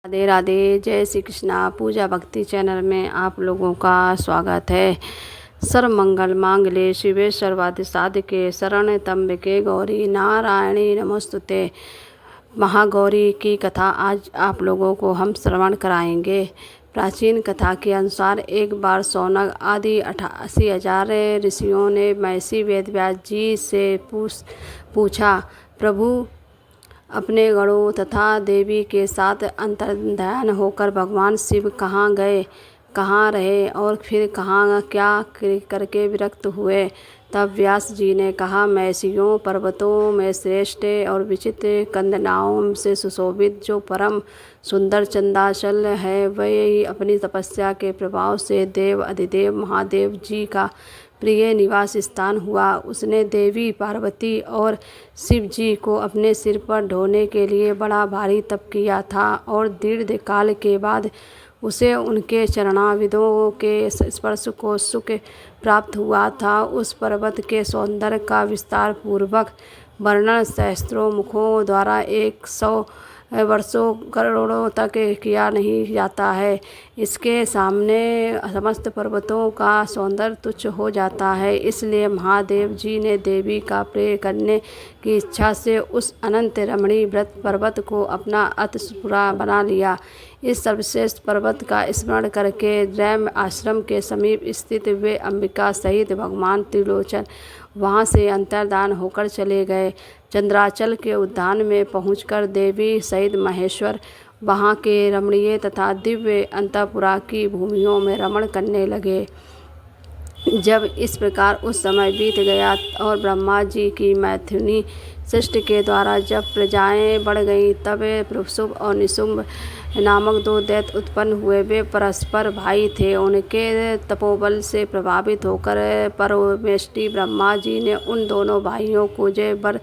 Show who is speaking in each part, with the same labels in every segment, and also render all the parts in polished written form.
Speaker 1: राधे राधे। जय श्री कृष्णा। पूजा भक्ति चैनल में आप लोगों का स्वागत है। सर्वमंगल मांगल्ये शिवे सर्वार्थ साधिके शरण्य गौरी नारायणी नमोस्तुते। महागौरी की कथा आज आप लोगों को हम श्रवण कराएंगे। प्राचीन कथा के अनुसार एक बार शौनक आदि 88,000 ऋषियों ने महर्षि वेदव्यास जी से पूछा, प्रभु, अपने गणों तथा देवी के साथ अंतर्ध्यान होकर भगवान शिव कहाँ गए, कहाँ रहे और फिर कहाँ क्या करके विरक्त हुए। तब व्यास जी ने कहा, महर्षियों, पर्वतों में श्रेष्ठ और विचित्र कंदनाओं से सुशोभित जो परम सुंदर चंदाचल है, वही अपनी तपस्या के प्रभाव से देव अधिदेव महादेव जी का प्रिय निवास स्थान हुआ। उसने देवी पार्वती और शिव जी को अपने सिर पर ढोने के लिए बड़ा भारी तप किया था और दीर्घ काल के बाद उसे उनके चरणारविंदों के स्पर्श को सुख प्राप्त हुआ था। उस पर्वत के सौंदर्य का विस्तार पूर्वक वर्णन सहस्त्रों मुखों द्वारा 100 वर्षों करोड़ों तक किया नहीं जाता है। इसके सामने समस्त पर्वतों का सौंदर्य तुच्छ हो जाता है। इसलिए महादेव जी ने देवी का प्रिय करने की इच्छा से उस अनंत रमणीय व्रत पर्वत को अपना अतपुरा बना लिया। इस सर्वश्रेष्ठ पर्वत का स्मरण करके रैम आश्रम के समीप स्थित वे अंबिका सहित भगवान त्रिलोचन वहाँ से अंतर्धान होकर चले गए। चंद्राचल के उद्यान में पहुंचकर देवी सहित महेश्वर वहाँ के रमणीय तथा दिव्य अंतःपुरा की भूमियों में रमण करने लगे। जब इस प्रकार उस समय बीत गया और ब्रह्मा जी की मैथुनी सृष्टि के द्वारा जब प्रजाएं बढ़ गईं, तब शुभ और निशुंभ नामक 2 दैत्य उत्पन्न हुए। वे परस्पर भाई थे। उनके तपोबल से प्रभावित होकर परमेष्टि ब्रह्मा जी ने उन दोनों भाइयों को ये वर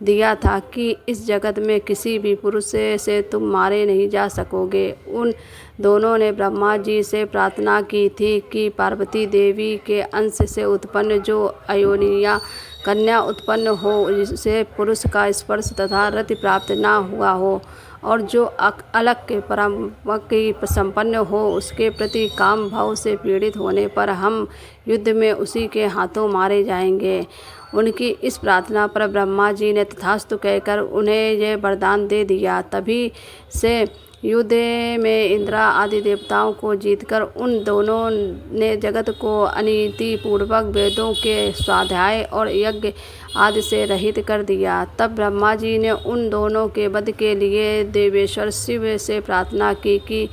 Speaker 1: दिया था कि इस जगत में किसी भी पुरुष से तुम मारे नहीं जा सकोगे। उन दोनों ने ब्रह्मा जी से प्रार्थना की थी कि पार्वती देवी के अंश से उत्पन्न जो अयोनिया कन्या उत्पन्न हो, जिसे पुरुष का स्पर्श तथा रति प्राप्त न हुआ हो और जो अलग के परम की संपन्न हो, उसके प्रति काम भाव से पीड़ित होने पर हम युद्ध में उसी के हाथों मारे जाएंगे। उनकी इस प्रार्थना पर ब्रह्मा जी ने तथास्तु कहकर उन्हें यह वरदान दे दिया। तभी से युद्ध में इंद्र आदि देवताओं को जीतकर उन दोनों ने जगत को अनीति पूर्वक वेदों के स्वाध्याय और यज्ञ आदि से रहित कर दिया। तब ब्रह्मा जी ने उन दोनों के वध के लिए देवेश्वर शिव से प्रार्थना की कि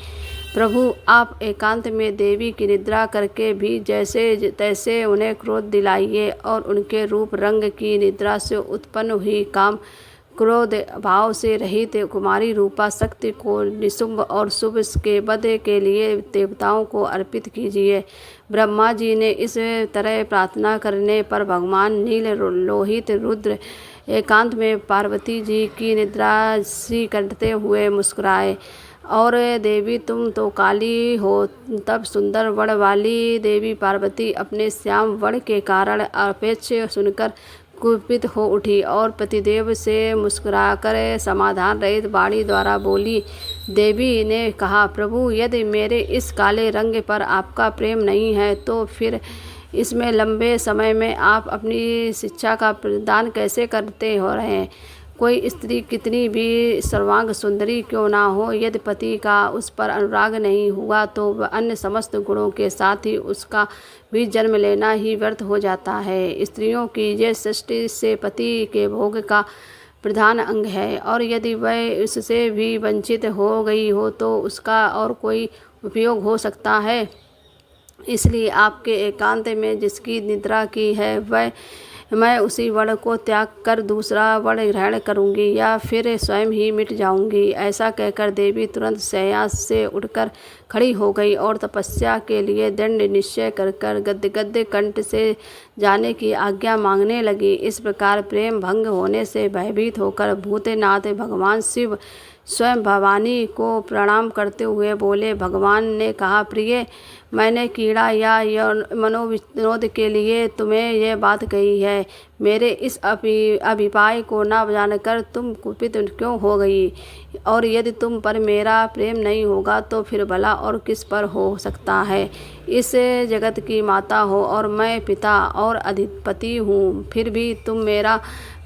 Speaker 1: प्रभु, आप एकांत में देवी की निद्रा करके भी जैसे तैसे उन्हें क्रोध दिलाइए और उनके रूप रंग की निद्रा से उत्पन्न हुई काम क्रोध भाव से रहित कुमारी रूपा शक्ति को निशुंभ और शुभ के वध के लिए देवताओं को अर्पित कीजिए। ब्रह्मा जी ने इस तरह प्रार्थना करने पर भगवान नील लोहित रुद्र एकांत में पार्वती जी की निद्रा सी करते हुए मुस्कुराए और देवी, तुम तो काली हो। तब सुंदर वर्ण वाली देवी पार्वती अपने श्याम वर्ण के कारण अपेक्ष सुनकर कुपित हो उठी और पतिदेव से मुस्कुराकर समाधान रहित वाणी द्वारा बोली। देवी ने कहा, प्रभु, यदि मेरे इस काले रंग पर आपका प्रेम नहीं है तो फिर इसमें लंबे समय में आप अपनी शिक्षा का प्रदान कैसे करते हो रहे हैं। कोई स्त्री कितनी भी सर्वांग सुंदरी क्यों ना हो, यदि पति का उस पर अनुराग नहीं हुआ तो वह अन्य समस्त गुणों के साथ ही उसका भी जन्म लेना ही व्यर्थ हो जाता है। स्त्रियों की यह सृष्टि से पति के भोग का प्रधान अंग है और यदि वह उससे भी वंचित हो गई हो तो उसका और कोई उपयोग हो सकता है। इसलिए आपके एकांत में जिसकी निद्रा की है मैं उसी वर्ण को त्याग कर दूसरा वर्ण ग्रहण करूंगी या फिर स्वयं ही मिट जाऊंगी। ऐसा कहकर देवी तुरंत शैया से उठकर खड़ी हो गई और तपस्या के लिए दंड निश्चय कर गद्य कंठ से जाने की आज्ञा मांगने लगी। इस प्रकार प्रेम भंग होने से भयभीत होकर भूतनाथ भगवान शिव स्वयं भवानी को प्रणाम करते हुए बोले। भगवान ने कहा, प्रिय, मैंने कीड़ा या मनोविनोद के लिए तुम्हें यह बात कही है। मेरे इस अभिप्राय को न जानकर तुम कुपित क्यों हो गई? और यदि तुम पर मेरा प्रेम नहीं होगा तो फिर भला और किस पर हो सकता है? इस जगत की माता हो और मैं पिता और अधिपति हूँ, फिर भी तुम मेरा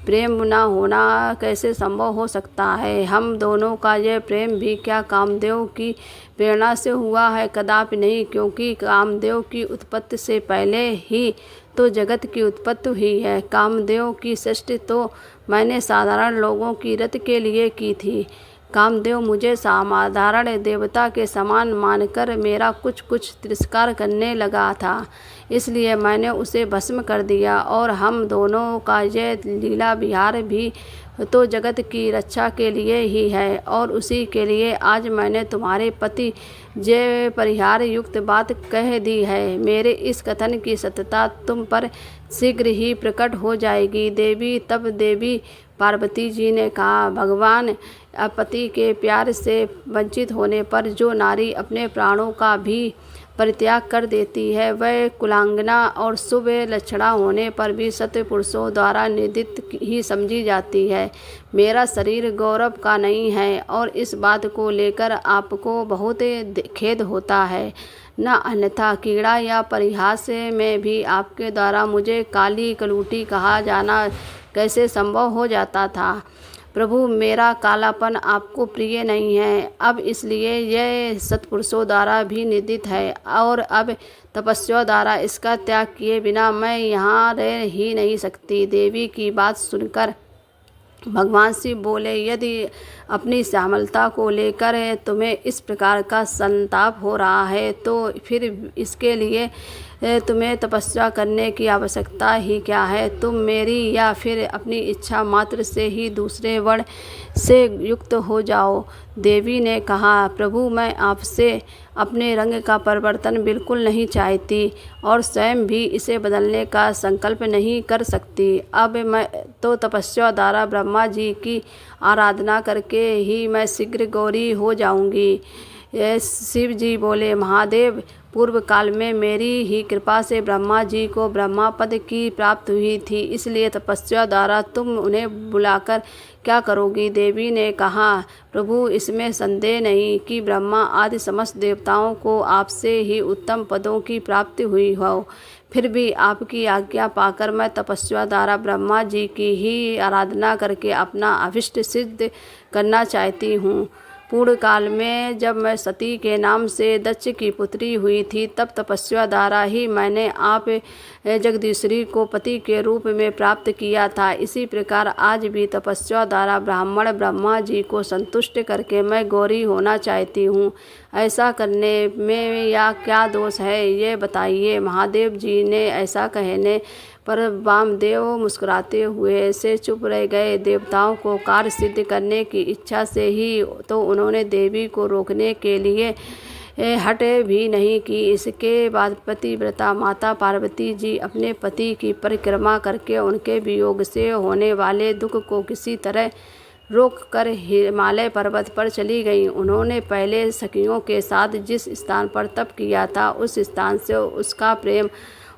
Speaker 1: प्रेम न होना कैसे संभव हो सकता है? हम दोनों का यह प्रेम भी क्या कामदेव की प्रेरणा से हुआ है? कदापि नहीं, क्योंकि कामदेव की उत्पत्ति से पहले ही तो जगत की उत्पत्ति हुई है। कामदेव की सृष्टि तो मैंने साधारण लोगों की रति के लिए की थी। कामदेव मुझे साधारण देवता के समान मानकर मेरा कुछ कुछ तिरस्कार करने लगा था, इसलिए मैंने उसे भस्म कर दिया। और हम दोनों का यह लीला विहार भी तो जगत की रक्षा के लिए ही है, और उसी के लिए आज मैंने तुम्हारे पति जे परिहार युक्त बात कह दी है। मेरे इस कथन की सत्यता तुम पर शीघ्र ही प्रकट हो जाएगी। तब देवी पार्वती जी ने कहा, भगवान, पति के प्यार से वंचित होने पर जो नारी अपने प्राणों का भी परित्याग कर देती है, वह कुलांगना और शुभ लक्षणा होने पर भी सत्य पुरुषों द्वारा निंदित ही समझी जाती है। मेरा शरीर गौरव का नहीं है और इस बात को लेकर आपको बहुत खेद होता है, न अन्यथा कीड़ा या परिहास में भी आपके द्वारा मुझे काली कलूटी कहा जाना कैसे संभव हो जाता था? प्रभु, मेरा कालापन आपको प्रिय नहीं है अब, इसलिए यह सत्पुरुषों द्वारा भी निंदित है, और अब तपस्या द्वारा इसका त्याग किए बिना मैं यहाँ रह ही नहीं सकती। देवी की बात सुनकर भगवान शिव बोले, यदि अपनी श्यामलता को लेकर तुम्हें इस प्रकार का संताप हो रहा है तो फिर इसके लिए तुम्हें तपस्या करने की आवश्यकता ही क्या है? तुम मेरी या फिर अपनी इच्छा मात्र से ही दूसरे वर्ण से युक्त हो जाओ। देवी ने कहा, प्रभु, मैं आपसे अपने रंग का परिवर्तन बिल्कुल नहीं चाहती और स्वयं भी इसे बदलने का संकल्प नहीं कर सकती। अब मैं तो तपस्या द्वारा ब्रह्मा जी की आराधना करके ही मैं शीघ्र गौरी हो जाऊंगी। शिव जी बोले, महादेव, पूर्व काल में मेरी ही कृपा से ब्रह्मा जी को ब्रह्मा पद की प्राप्ति हुई थी, इसलिए तपस्या द्वारा तुम उन्हें बुलाकर क्या करोगी? देवी ने कहा, प्रभु, इसमें संदेह नहीं कि ब्रह्मा आदि समस्त देवताओं को आपसे ही उत्तम पदों की प्राप्ति हुई हो। फिर भी आपकी आज्ञा पाकर मैं तपस्या द्वारा ब्रह्मा जी की ही आराधना करके अपना अभिष्ट सिद्ध करना चाहती हूँ। पूर्ण काल में जब मैं सती के नाम से दक्ष की पुत्री हुई थी, तब तपस्या द्वारा ही मैंने आप जगदीश्वरी को पति के रूप में प्राप्त किया था। इसी प्रकार आज भी तपस्या द्वारा ब्राह्मण ब्रह्मा जी को संतुष्ट करके मैं गौरी होना चाहती हूँ। ऐसा करने में या क्या दोष है, ये बताइए। महादेव जी ने ऐसा कहने पर वामदेव मुस्कुराते हुए ऐसे चुप रह गए। देवताओं को कार्य सिद्ध करने की इच्छा से ही तो उन्होंने देवी को रोकने के लिए हट भी नहीं की। इसके बाद पतिव्रता माता पार्वती जी अपने पति की परिक्रमा करके उनके वियोग से होने वाले दुख को किसी तरह रोक कर हिमालय पर्वत पर चली गईं। उन्होंने पहले सखियों के साथ जिस स्थान पर तप किया था, उस स्थान से उसका प्रेम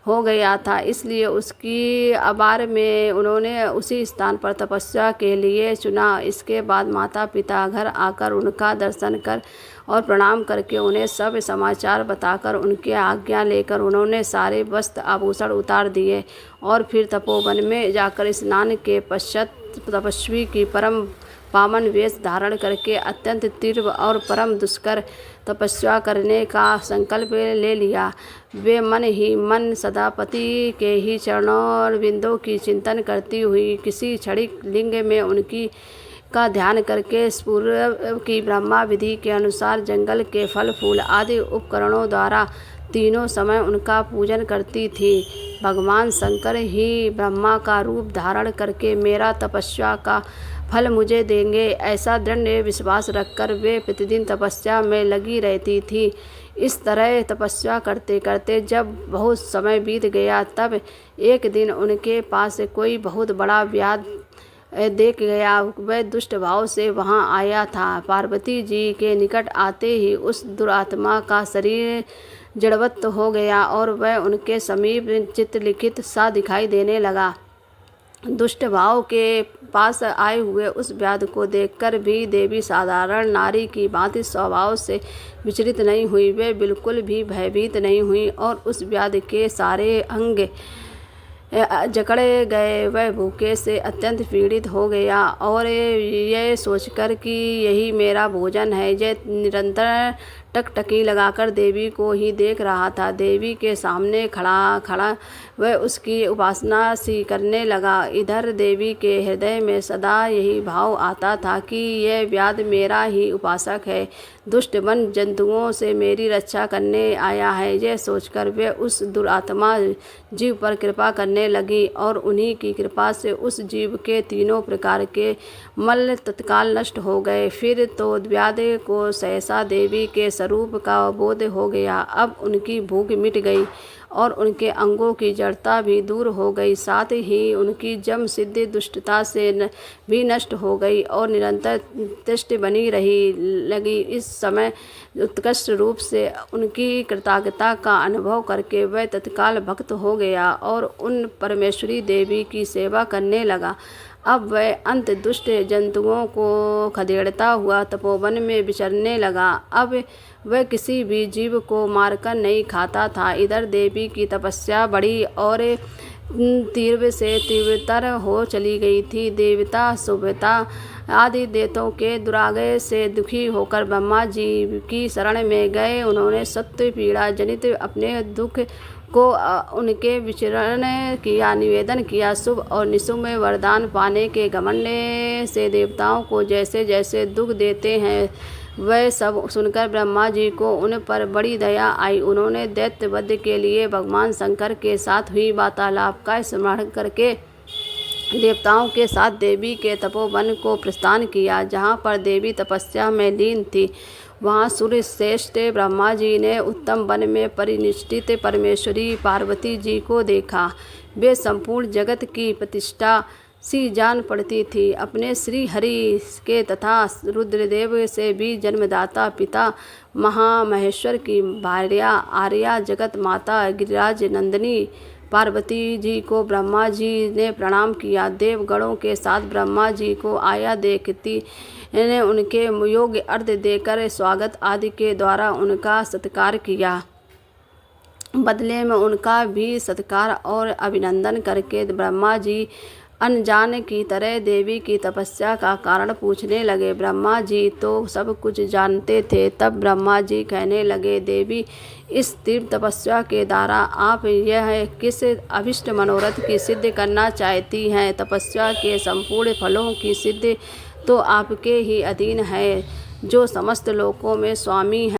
Speaker 1: हो गया था, इसलिए उसकी आबार में उन्होंने उसी स्थान पर तपस्या के लिए चुना। इसके बाद माता पिता घर आकर उनका दर्शन कर और प्रणाम करके उन्हें सब समाचार बताकर उनकी आज्ञा लेकर उन्होंने सारे वस्त्र आभूषण उतार दिए और फिर तपोवन में जाकर स्नान के पश्चात तपस्वी की परम पावन वेश धारण करके अत्यंत तीव्र और परम दुष्कर तपस्या करने का संकल्प ले लिया। वे मन ही मन सदा पति के ही चरणों और बिंदों की चिंतन करती हुई किसी क्षणिक लिंग में उनकी का ध्यान करके पूर्व की ब्रह्मा विधि के अनुसार जंगल के फल फूल आदि उपकरणों द्वारा तीनों समय उनका पूजन करती थी। भगवान शंकर ही ब्रह्मा का रूप धारण करके मेरा तपस्या का फल मुझे देंगे, ऐसा दृढ़ विश्वास रखकर वे प्रतिदिन तपस्या में लगी रहती थी। इस तरह तपस्या करते करते जब बहुत समय बीत गया, तब एक दिन उनके पास कोई बहुत बड़ा व्याध देख गया। वह दुष्ट भाव से वहां आया था। पार्वती जी के निकट आते ही उस दुरात्मा का शरीर जड़वत हो गया और वह उनके समीप चित्रलिखित सा दिखाई देने लगा। दुष्ट भाव के पास आए हुए उस व्याध को देखकर भी देवी साधारण नारी की भांति स्वभाव से विचलित नहीं हुई। वे बिल्कुल भी भयभीत नहीं हुई और उस व्याध के सारे अंग जकड़े गए। वह भूखे से अत्यंत पीड़ित हो गया और ये सोचकर कि यही मेरा भोजन है, यह निरंतर टकटकी लगाकर देवी को ही देख रहा था। देवी के सामने खड़ा खड़ा वह उसकी उपासना सी करने लगा। इधर देवी के हृदय में सदा यही भाव आता था कि यह व्याध मेरा ही उपासक है, दुष्ट वन जंतुओं से मेरी रक्षा करने आया है। यह सोचकर वे उस दुरात्मा जीव पर कृपा करने लगी और उन्हीं की कृपा से उस जीव के तीनों प्रकार के मल तत्काल नष्ट हो गए। फिर तो व्याध को सहसा देवी के स्वरूप का बोध हो गया। अब उनकी भूख मिट गई और उनके अंगों की जड़ता भी दूर हो गई, साथ ही उनकी जम सिद्ध दुष्टता से भी नष्ट हो गई और निरंतर तुष्ट बनी रही लगी। इस समय उत्कृष्ट रूप से उनकी कृतज्ञता का अनुभव करके वह तत्काल भक्त हो गया और उन परमेश्वरी देवी की सेवा करने लगा। अब वह अंत दुष्ट जंतुओं को खदेड़ता हुआ तपोवन में विचरने लगा। अब वह किसी भी जीव को मारकर नहीं खाता था। इधर देवी की तपस्या बढ़ी और तीव्र से तीव्रतर हो चली गई थी। देवता सुभता आदि देवताओं के दुराग्रह से दुखी होकर ब्रह्मा जी की शरण में गए। उन्होंने सत्य पीड़ा जनित अपने दुख को उनके विचरण किया, निवेदन किया। शुभ और निशुभ वरदान पाने के घमंड से देवताओं को जैसे जैसे दुख देते हैं, वह सब सुनकर ब्रह्मा जी को उन पर बड़ी दया आई। उन्होंने दैत्य वध के लिए भगवान शंकर के साथ हुई वार्तालाप का स्मरण करके देवताओं के साथ देवी के तपोवन को प्रस्थान किया, जहाँ पर देवी तपस्या में लीन थी। वहाँ सूर्य श्रेष्ठ ब्रह्मा जी ने उत्तम वन में परिनिष्ठित परमेश्वरी पार्वती जी को देखा। वे संपूर्ण जगत की प्रतिष्ठा सी जान पड़ती थी। अपने श्री हरि के तथा रुद्रदेव से भी जन्मदाता पिता महामहेश्वर की भार्या आर्या जगत माता गिरिराज नंदिनी पार्वती जी को ब्रह्मा जी ने प्रणाम किया। देवगणों के साथ ब्रह्मा जी को आया देखती ने उनके योग्य अर्घ्य देकर स्वागत आदि के द्वारा उनका सत्कार किया। बदले में उनका भी सत्कार और अभिनंदन करके ब्रह्मा जी अनजान की तरह देवी की तपस्या का कारण पूछने लगे। ब्रह्मा जी तो सब कुछ जानते थे। तब ब्रह्मा जी कहने लगे, देवी, इस तीव्र तपस्या के द्वारा आप यह किस अभिष्ट मनोरथ की सिद्ध करना चाहती हैं? तपस्या के संपूर्ण फलों की सिद्धि तो आपके ही अधीन है, जो समस्त लोकों में स्वामी हैं।